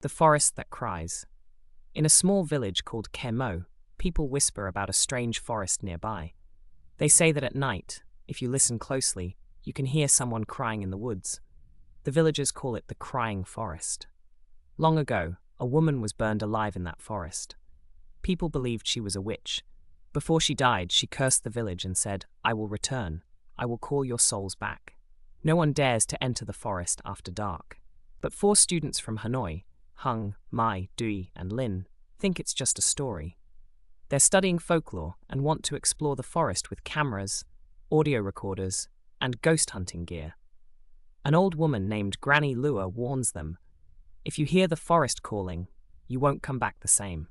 The forest that cries. In a small village called Khe Mo, people whisper about a strange forest nearby. They say that at night, if you listen closely, you can hear someone crying in the woods. The villagers call it the crying forest. Long ago, a woman was burned alive in that forest. People believed she was a witch. Before she died, she cursed the village and said, "I will return. I will call your souls back." No one dares to enter the forest after dark. But 4 students from Hanoi, Hung, Mai, Dui, and Lin, think it's just a story. They're studying folklore and want to explore the forest with cameras, audio recorders, and ghost hunting gear. An old woman named Granny Lua warns them, "If you hear the forest calling, you won't come back the same."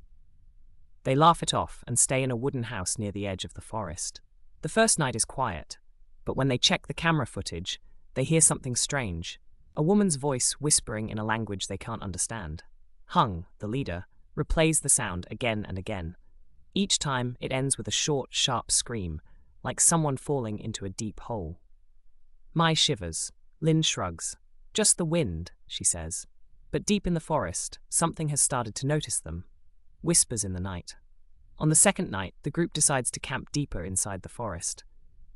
They laugh it off and stay in a wooden house near the edge of the forest. The first night is quiet, but when they check the camera footage, they hear something strange. A woman's voice whispering in a language they can't understand. Hung, the leader, replays the sound again and again. Each time it ends with a short, sharp scream, like someone falling into a deep hole. Mai shivers. Lin shrugs. "Just the wind," she says. But deep in the forest, something has started to notice them. Whispers in the night. On the second night, the group decides to camp deeper inside the forest.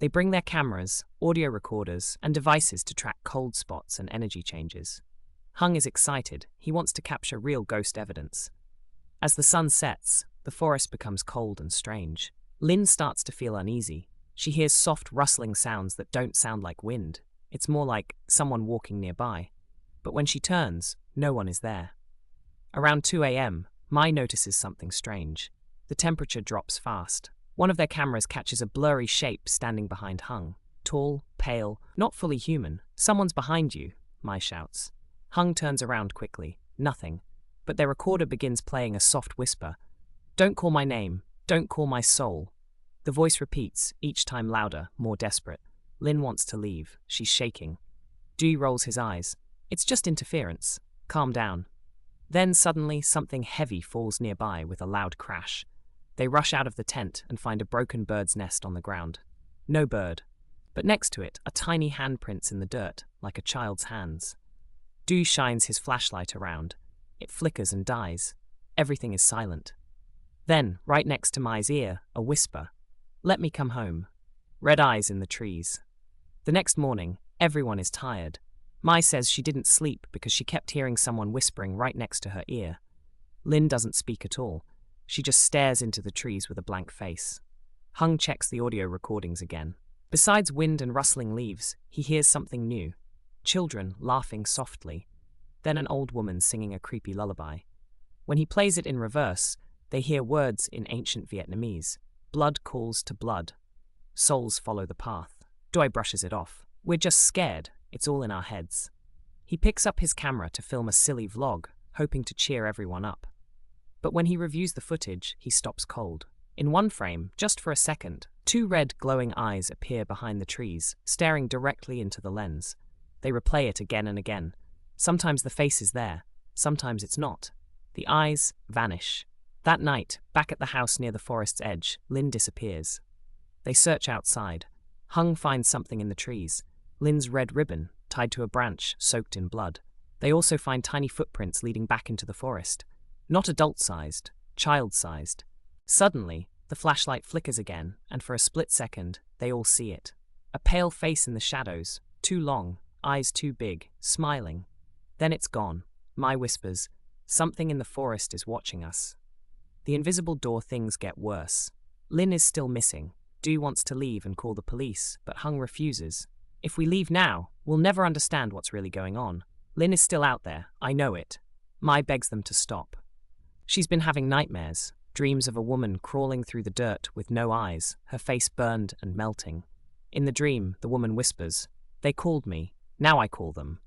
They bring their cameras, audio recorders, and devices to track cold spots and energy changes. Hung is excited. He wants to capture real ghost evidence. As the sun sets, the forest becomes cold and strange. Lin starts to feel uneasy. She hears soft rustling sounds that don't sound like wind. It's more like someone walking nearby. But when she turns, no one is there. Around 2 a.m., Mai notices something strange. The temperature drops fast. One of their cameras catches a blurry shape standing behind Hung. Tall, pale, not fully human. "Someone's behind you," Mai shouts. Hung turns around quickly. Nothing. But their recorder begins playing a soft whisper. "Don't call my name. Don't call my soul." The voice repeats, each time louder, more desperate. Lin wants to leave. She's shaking. Dee rolls his eyes. "It's just interference. Calm down." Then suddenly something heavy falls nearby with a loud crash. They rush out of the tent and find a broken bird's nest on the ground. No bird. But next to it are tiny handprints in the dirt, like a child's hands. Dee shines his flashlight around. It flickers and dies. Everything is silent. Then, right next to Mai's ear, a whisper. "Let me come home." Red eyes in the trees. The next morning, everyone is tired. Mai says she didn't sleep because she kept hearing someone whispering right next to her ear. Lin doesn't speak at all. She just stares into the trees with a blank face. Hung checks the audio recordings again. Besides wind and rustling leaves, he hears something new. Children laughing softly. Then an old woman singing a creepy lullaby. When he plays it in reverse, they hear words in ancient Vietnamese. Blood calls to blood. Souls follow the path. Doi brushes it off. "We're just scared. It's all in our heads." He picks up his camera to film a silly vlog, hoping to cheer everyone up. But when he reviews the footage, he stops cold. In one frame, just for a second, 2 red glowing eyes appear behind the trees, staring directly into the lens. They replay it again and again. Sometimes the face is there, sometimes it's not. The eyes vanish. That night, back at the house near the forest's edge, Lin disappears. They search outside. Hung finds something in the trees. Lin's red ribbon, tied to a branch, soaked in blood. They also find tiny footprints leading back into the forest. Not adult-sized, child-sized. Suddenly, the flashlight flickers again, and for a split second, they all see it. A pale face in the shadows, too long, eyes too big, smiling. Then it's gone. Mai whispers, "Something in the forest is watching us." The invisible door things get worse. Lin is still missing. Dee wants to leave and call the police, but Hung refuses. "If we leave now, we'll never understand what's really going on. Lin is still out there, I know it." Mai begs them to stop. She's been having nightmares, dreams of a woman crawling through the dirt with no eyes, her face burned and melting. In the dream, the woman whispers, "They called me, now I call them."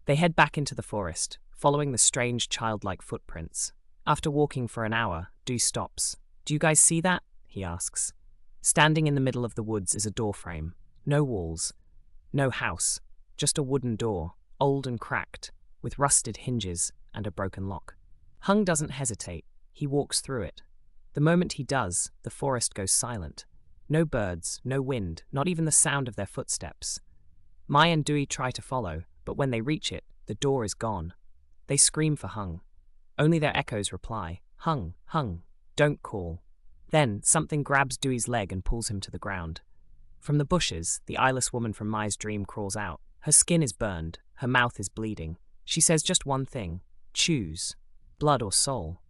They head back into the forest, following the strange childlike footprints. After walking for an hour, Dee stops. "Do you guys see that?" he asks. Standing in the middle of the woods is a door frame. No walls. No house. Just a wooden door, old and cracked, with rusted hinges and a broken lock. Hung doesn't hesitate. He walks through it. The moment he does, the forest goes silent. No birds, no wind, not even the sound of their footsteps. Mai and Dewey try to follow, but when they reach it, the door is gone. They scream for Hung. Only their echoes reply, hung, hung, don't call. Then something grabs Dewey's leg and pulls him to the ground. From the bushes, the eyeless woman from Mai's dream crawls out. Her skin is burned, her mouth is bleeding. She says just one thing, choose, blood or soul.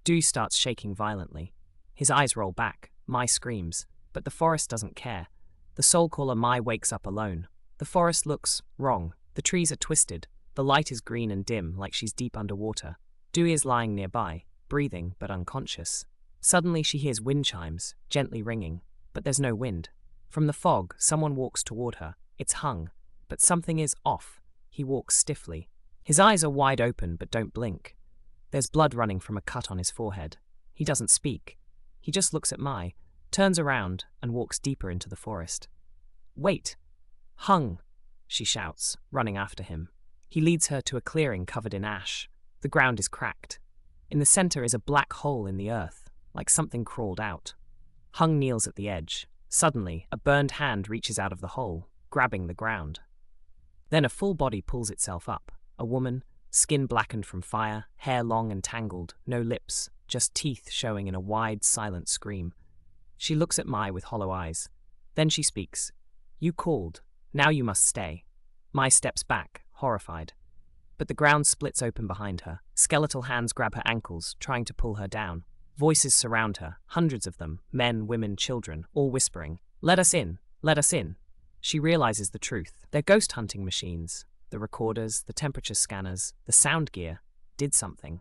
Dewey starts shaking violently. His eyes roll back, Mai screams, but the forest doesn't care. The soul caller Mai wakes up alone. The forest looks wrong. The trees are twisted. The light is green and dim, like she's deep underwater. Dewey is lying nearby, breathing but unconscious. Suddenly she hears wind chimes, gently ringing, but there's no wind. From the fog, someone walks toward her. It's Hung, but something is off. He walks stiffly. His eyes are wide open but don't blink. There's blood running from a cut on his forehead. He doesn't speak. He just looks at Mai, turns around, and walks deeper into the forest. Wait! Hung! She shouts, running after him. He leads her to a clearing covered in ash. The ground is cracked. In the center is a black hole in the earth, like something crawled out. Hung kneels at the edge. Suddenly, a burned hand reaches out of the hole, grabbing the ground. Then a full body pulls itself up. A woman, skin blackened from fire, hair long and tangled, no lips, just teeth showing in a wide, silent scream. She looks at Mai with hollow eyes. Then she speaks. You called. Now you must stay. Mai steps back, horrified. But the ground splits open behind her. Skeletal hands grab her ankles, trying to pull her down. Voices surround her, hundreds of them, men, women, children, all whispering, "Let us in! Let us in!" She realizes the truth. Their ghost hunting machines, the recorders, the temperature scanners, the sound gear, did something.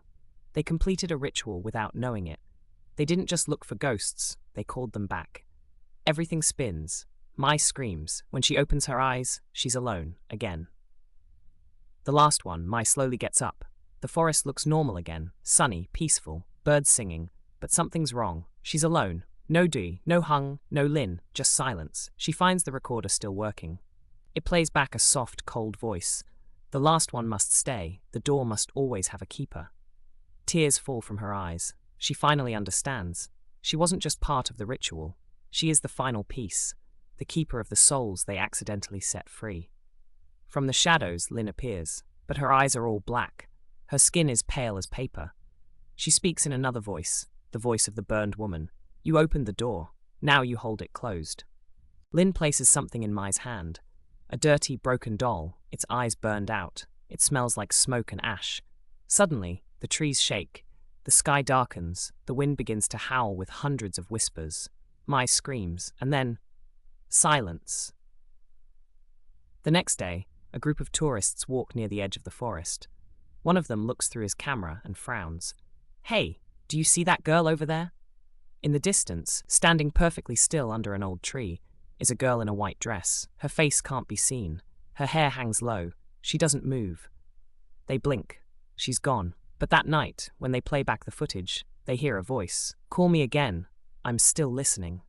They completed a ritual without knowing it. They didn't just look for ghosts, they called them back. Everything spins. Mai screams. When she opens her eyes, she's alone, again. The last one, Mai slowly gets up. The forest looks normal again, sunny, peaceful, birds singing. But something's wrong. She's alone. No Dee, no Hung, no Lin, just silence. She finds the recorder still working. It plays back a soft, cold voice. The last one must stay. The door must always have a keeper. Tears fall from her eyes. She finally understands. She wasn't just part of the ritual. She is the final piece, the keeper of the souls they accidentally set free. From the shadows, Lin appears, but her eyes are all black. Her skin is pale as paper. She speaks in another voice, the voice of the burned woman. You opened the door. Now you hold it closed. Lin places something in Mai's hand. A dirty, broken doll, its eyes burned out. It smells like smoke and ash. Suddenly, the trees shake. The sky darkens. The wind begins to howl with hundreds of whispers. Mai screams, and then silence. The next day, a group of tourists walk near the edge of the forest. One of them looks through his camera and frowns. Hey, do you see that girl over there? In the distance, standing perfectly still under an old tree, is a girl in a white dress. Her face can't be seen. Her hair hangs low. She doesn't move. They blink. She's gone. But that night, when they play back the footage, they hear a voice. Call me again. I'm still listening.